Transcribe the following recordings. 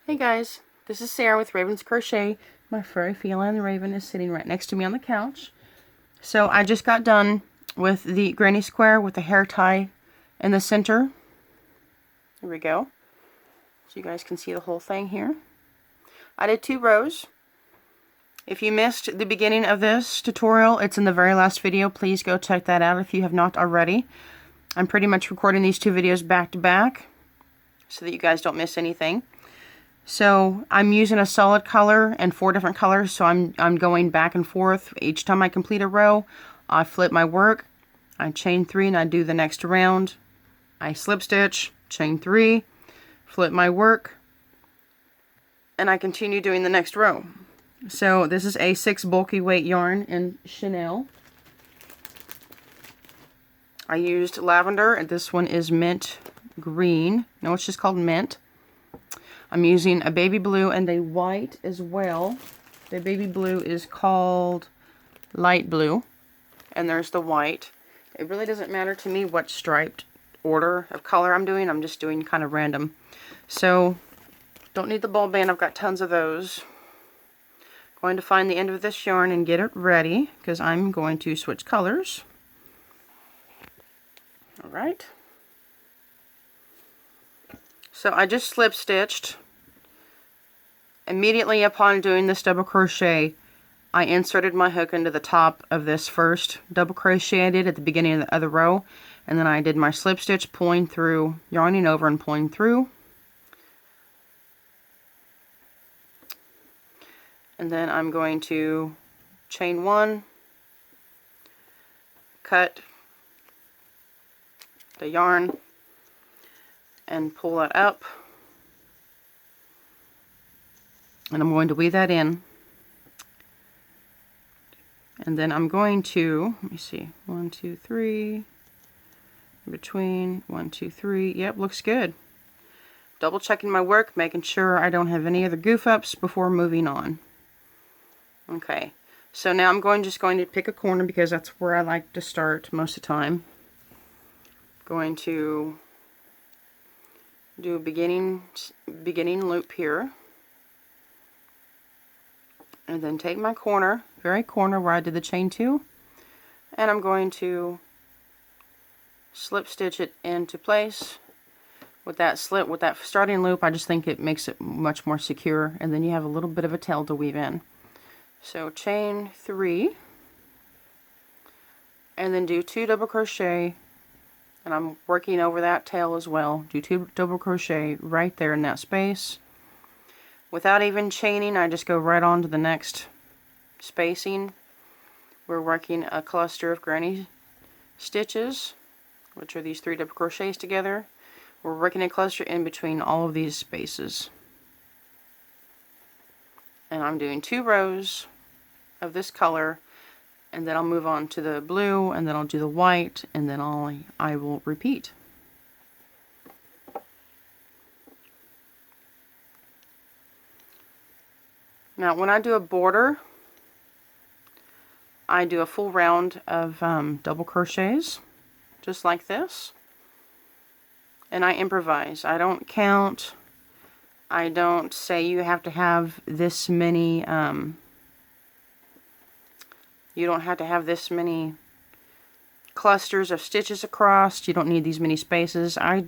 Hey guys, this is Sarah with Raven's Crochet. My furry feline Raven is sitting right next to me on the couch. So I just got done with the granny square with the hair tie in the center. Here we go. So you guys can see the whole thing here. I did 2 rows. If you missed the beginning of this tutorial, it's in the very last video. Please go check that out if you have not already. I'm pretty much recording these 2 videos back to back so that you guys don't miss anything. So I'm using a solid color and 4 different colors, so I'm going back and forth. Each time I complete a row, I flip my work, I chain 3 and I do the next round. I slip stitch, chain 3, flip my work, and I continue doing the next row. So this is a 6 bulky weight yarn in chenille. I used lavender, and this one is mint green. No, it's just called mint. I'm using a baby blue and a white as well. The baby blue is called light blue, and there's the white. It really doesn't matter to me what striped order of color I'm doing. I'm just doing kind of random. So, don't need the ball band. I've got tons of those. Going to find the end of this yarn and get it ready, because I'm going to switch colors. Alright. So I just slip stitched. Immediately upon doing this double crochet, I inserted my hook into the top of this first double crochet I did at the beginning of the other row, and then I did my slip stitch, pulling through, yarning over and pulling through. And then I'm going to chain 1, cut the yarn, and pull it up, and I'm going to weave that in, and then I'm going to, let me see, 1, 2, 3, in between, 1, 2, 3, yep, looks good. Double checking my work, making sure I don't have any other goof ups before moving on. Okay, so now I'm just going to pick a corner, because that's where I like to start most of the time. Going to do a beginning loop here, and then take my corner, very corner where I did the chain 2, and I'm going to slip stitch it into place. With that starting loop, I just think it makes it much more secure, and then you have a little bit of a tail to weave in. So chain 3, and then do 2 double crochet. And I'm working over that tail as well. Do 2 double crochet right there in that space. Without even chaining, I just go right on to the next spacing. We're working a cluster of granny stitches, which are these 3 double crochets together. We're working a cluster in between all of these spaces. And I'm doing 2 rows of this color, and then I'll move on to the blue, and then I'll do the white, and then I will repeat. Now when I do a border, I do a full round of double crochets, just like this, and I improvise. I don't count. I don't say you have to have this many you don't have to have this many clusters of stitches across. You don't need these many spaces. I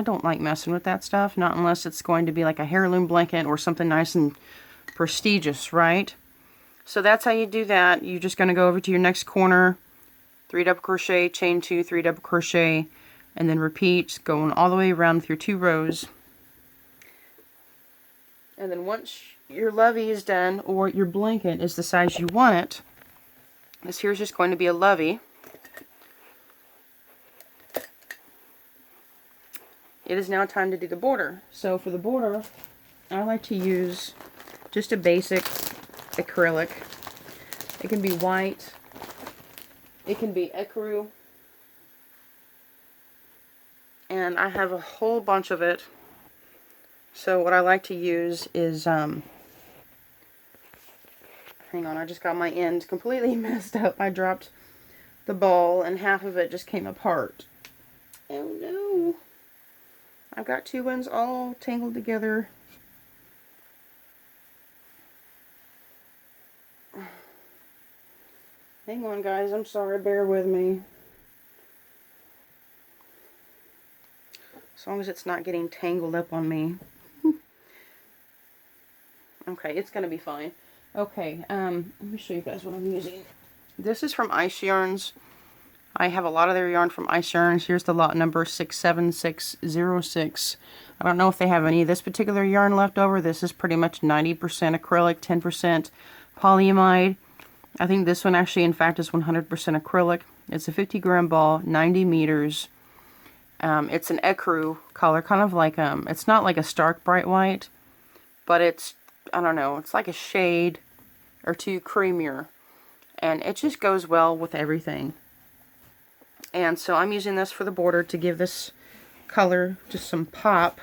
don't like messing with that stuff, not unless it's going to be like a heirloom blanket or something nice and prestigious, right? So that's how you do that. You're just going to go over to your next corner, 3 double crochet, chain 2, 3 double crochet, and then repeat, going all the way around with your 2 rows. And then once your lovey is done, or your blanket is the size you want it, this here is just going to be a lovey. It is now time to do the border. So for the border, I like to use just a basic acrylic. It can be white, it can be ecru, and I have a whole bunch of it. So what I like to use is, hang on, I just got my end completely messed up. I dropped the ball and half of it just came apart. Oh no! I've got 2 ends all tangled together. Hang on, guys. I'm sorry. Bear with me. As long as it's not getting tangled up on me. Okay, it's going to be fine. Okay, let me show you guys what I'm using. This is from Ice Yarns. I have a lot of their yarn from Ice Yarns. Here's the lot number 67606. I don't know if they have any of this particular yarn left over. This is pretty much 90% acrylic, 10% polyamide. I think this one actually, in fact, is 100% acrylic. It's a 50-gram ball, 90 meters. It's an ecru color, kind of like, it's not like a stark bright white, but it's, I don't know, it's like a shade or two creamier. And it just goes well with everything. And so I'm using this for the border to give this color just some pop.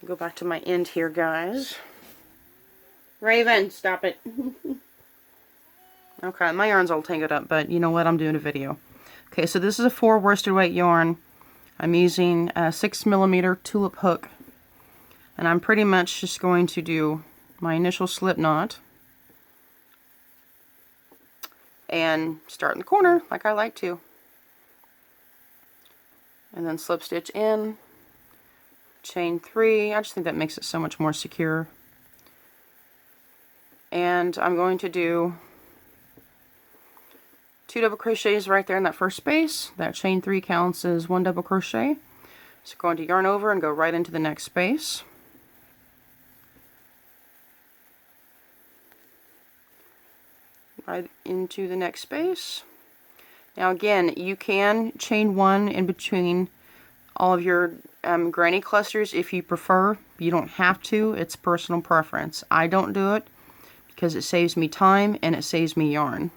Go back to my end here, guys. Raven, stop it. Okay, my yarn's all tangled up, but you know what? I'm doing a video. Okay, so this is a 4 worsted weight yarn. I'm using a 6mm tulip hook. And I'm pretty much just going to do my initial slip knot. And start in the corner, like I like to. And then slip stitch in, chain 3. I just think that makes it so much more secure. And I'm going to do 2 double crochets right there in that first space. That chain 3 counts as 1 double crochet. So going to yarn over and go right into the next space. Right into the next space. Now again, you can chain 1 in between all of your granny clusters if you prefer. You don't have to. It's personal preference. I don't do it because it saves me time and it saves me yarn.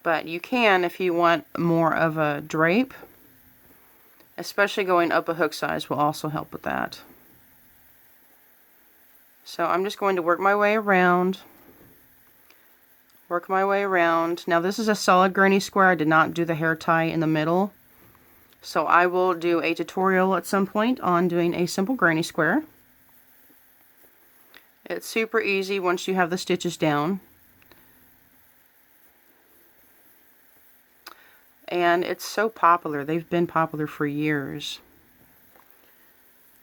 But you can if you want more of a drape. Especially going up a hook size will also help with that. So I'm just going to work my way around. Work my way around. Now this is a solid granny square. I did not do the hair tie in the middle. So I will do a tutorial at some point on doing a simple granny square. It's super easy once you have the stitches down. And it's so popular. They've been popular for years.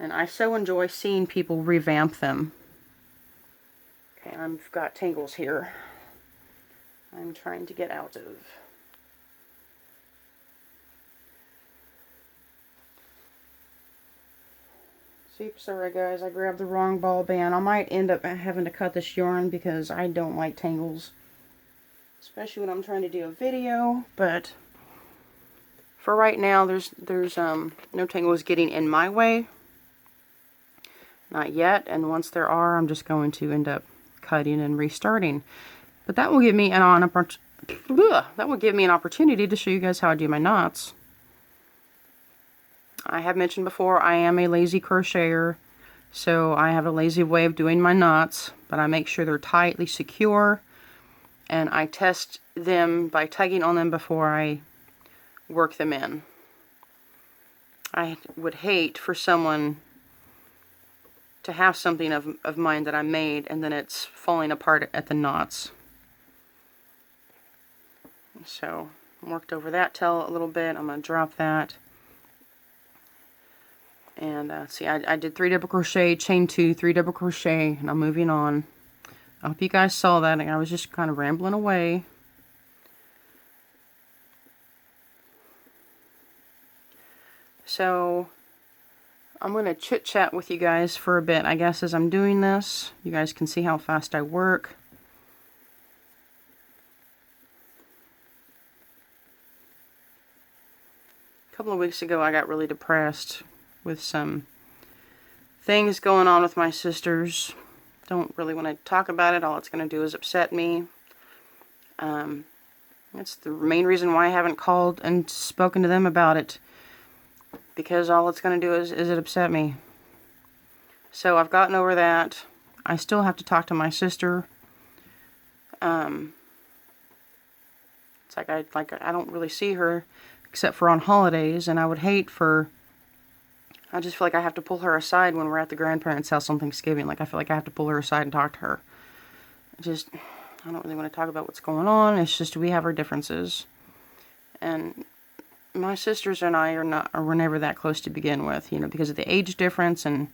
And I so enjoy seeing people revamp them. Okay, I've got tangles here. I'm trying to get out of. Super sorry guys, I grabbed the wrong ball band. I might end up having to cut this yarn because I don't like tangles. Especially when I'm trying to do a video, but for right now there's no tangles getting in my way. Not yet, and once there are, I'm just going to end up cutting and restarting. But that will give me an opportunity to show you guys how I do my knots. I have mentioned before I am a lazy crocheter, so I have a lazy way of doing my knots, but I make sure they're tightly secure, and I test them by tugging on them before I work them in. I would hate for someone to have something of mine that I made and then it's falling apart at the knots. So, worked over that tail a little bit. I'm going to drop that. And see, I did 3 double crochet, chain 2, 3 double crochet, and I'm moving on. I hope you guys saw that. I was just kind of rambling away. So, I'm going to chit-chat with you guys for a bit, I guess, as I'm doing this. You guys can see how fast I work. A couple of weeks ago I got really depressed with some things going on with my sisters. Don't really want to talk about it. All it's going to do is upset me. That's the main reason why I haven't called and spoken to them about it. Because all it's going to do is it upset me. So I've gotten over that. I still have to talk to my sister. It's like I don't really see her except for on holidays, and I would hate for, I just feel like I have to pull her aside when we're at the grandparents' house on Thanksgiving. Like I feel like I have to pull her aside and talk to her. I don't really want to talk about what's going on. It's just we have our differences. And my sisters and I were never that close to begin with, you know, because of the age difference and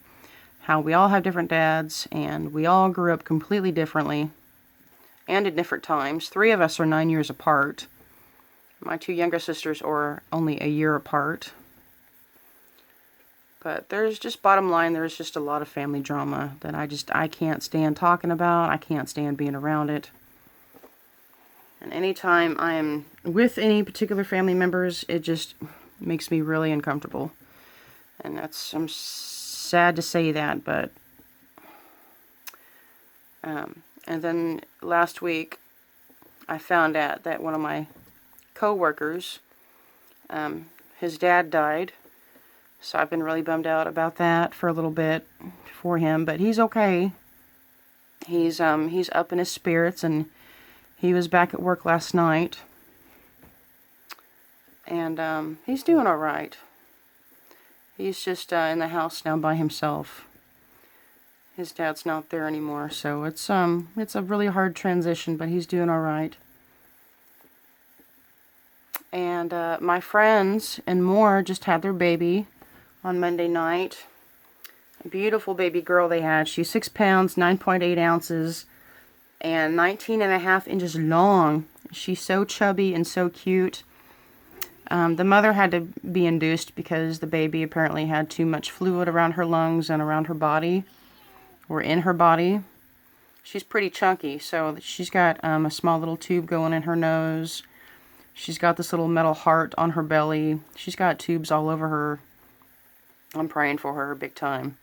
how we all have different dads, and we all grew up completely differently and at different times. 3 of us are 9 years apart. My 2 younger sisters are only a year apart. But there's just, bottom line, there's just a lot of family drama that I can't stand talking about. I can't stand being around it. And anytime I am with any particular family members, it just makes me really uncomfortable. And I'm sad to say that, but... and then last week, I found out that one of my co-workers, his dad died. So I've been really bummed out about that for a little bit for him, but he's okay. He's up in his spirits, and he was back at work last night. And he's doing all right. He's just in the house now by himself. His dad's not there anymore, so it's a really hard transition, but he's doing all right. And my friends and more just had their baby on Monday night. A beautiful baby girl they had. She's 6 pounds, 9.8 ounces, and 19.5 inches long. She's so chubby and so cute. The mother had to be induced because the baby apparently had too much fluid around her lungs and around her body, or in her body. She's pretty chunky, so she's got a small little tube going in her nose. She's got this little metal heart on her belly. She's got tubes all over her. I'm praying for her big time.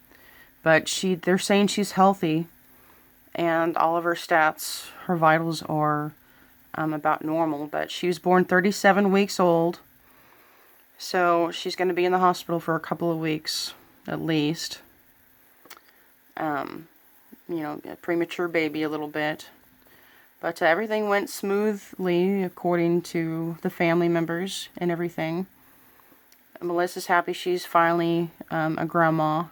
But they're saying she's healthy, and all of her stats, her vitals are about normal. But she was born 37 weeks old, so she's going to be in the hospital for a couple of weeks at least. You know, a premature baby a little bit. But everything went smoothly according to the family members and everything. Melissa's happy she's finally a grandma.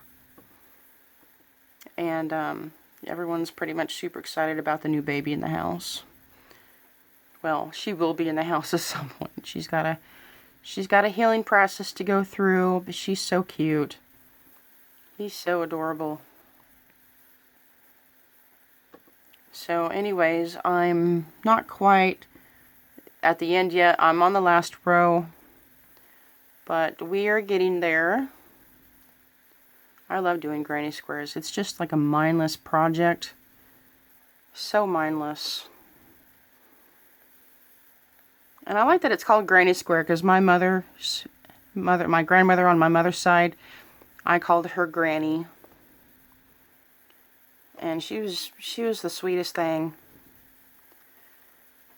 And everyone's pretty much super excited about the new baby in the house. Well, she will be in the house at some point. She's got a healing process to go through, but she's so cute. He's so adorable. So anyways, I'm not quite at the end yet. I'm on the last row. But we are getting there. I love doing granny squares. It's just like a mindless project. So mindless. And I like that it's called granny square because my grandmother on my mother's side, I called her Granny. And she was the sweetest thing.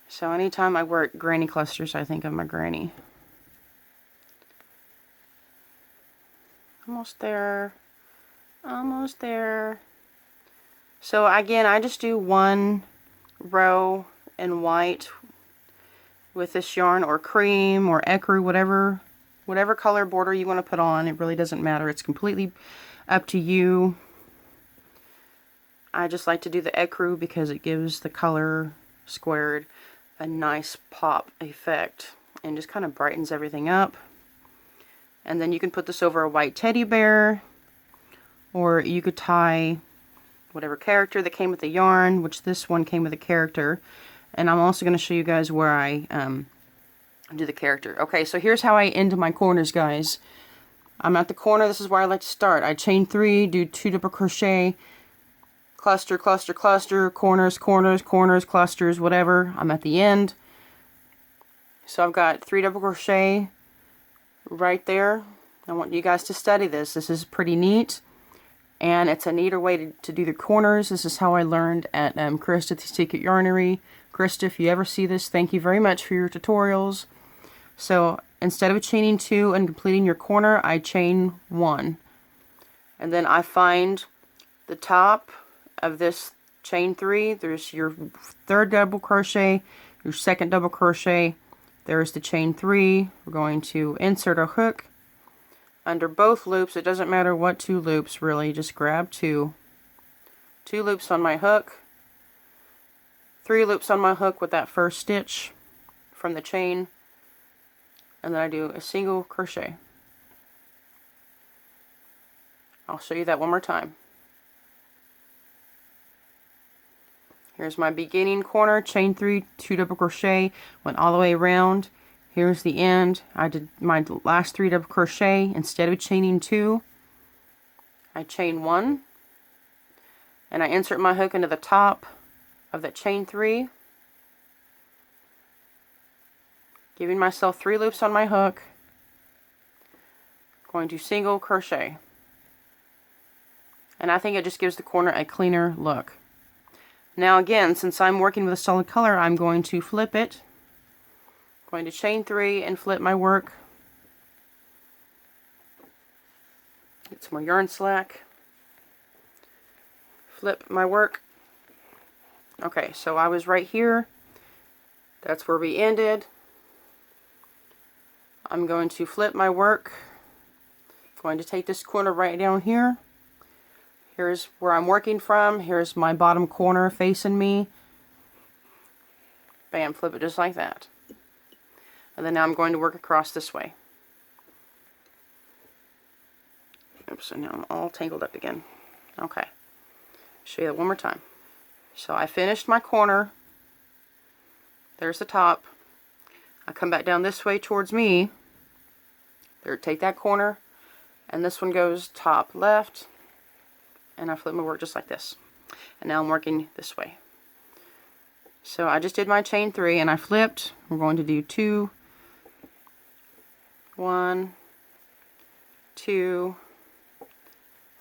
So anytime I work granny clusters, I think of my granny. Almost there. Almost there. So again, I just do 1 row in white with this yarn, or cream, or ecru, whatever color border you want to put on. It really doesn't matter. It's completely up to you. I just like to do the ecru because it gives the color squared a nice pop effect and just kind of brightens everything up. And then you can put this over a white teddy bear, or you could tie whatever character that came with the yarn, which this one came with a character. And I'm also going to show you guys where I do the character. Okay, so here's how I end my corners, guys. I'm at the corner. This is where I like to start. I chain 3, do 2 double crochet, cluster, cluster, cluster, corners, corners, corners, clusters, whatever. I'm at the end. So I've got 3 double crochet right there. I want you guys to study this. This is pretty neat. And it's a neater way to do the corners. This is how I learned at Christa the Secret Yarnery. Christa, if you ever see this, thank you very much for your tutorials. So instead of chaining 2 and completing your corner, I chain 1. And then I find the top of this chain 3. There's your 3rd double crochet, your 2nd double crochet. There's the chain 3. We're going to insert a hook under both loops. It doesn't matter what 2 loops, really. Just grab 2 loops on my hook. 3 loops on my hook with that first stitch from the chain, and then I do a single crochet. I'll show you that one more time. Here's my beginning corner, chain 3, 2 double crochet, went all the way around. Here's the end. I did my last 3 double crochet. Instead of chaining 2, I chain 1, and I insert my hook into the top of that chain 3, giving myself 3 loops on my hook, going to single crochet. And I think it just gives the corner a cleaner look. Now again, since I'm working with a solid color, I'm going to flip it. Going to chain 3 and flip my work. Get some more yarn slack. Flip my work. Okay, so I was right here. That's where we ended. I'm going to flip my work. Going to take this corner right down here. Here's where I'm working from. Here's my bottom corner facing me. Bam, flip it just like that. And then now I'm going to work across this way. Oops, and now I'm all tangled up again. Okay. Show you that one more time. So I finished my corner. There's the top. I come back down this way towards me. There, take that corner. And this one goes top left. And I flip my work just like this. And now I'm working this way. So I just did my chain 3 and I flipped. We're going to do 2, 1, 2,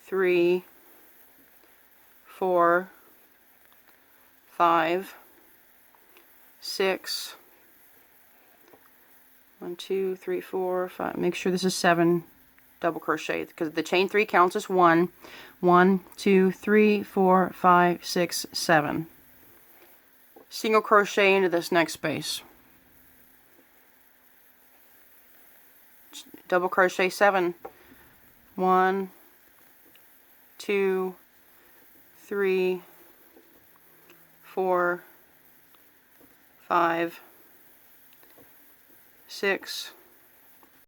3, 4, 5, 6, 1, 2, 3, 4, 5. Make sure this is 7 double crochet because the chain 3 counts as 1. 1, 2, 3, 4, 5, 6, 7. Single crochet into this next space. Double crochet 7. 1, 2, 3, 4, 5, 6,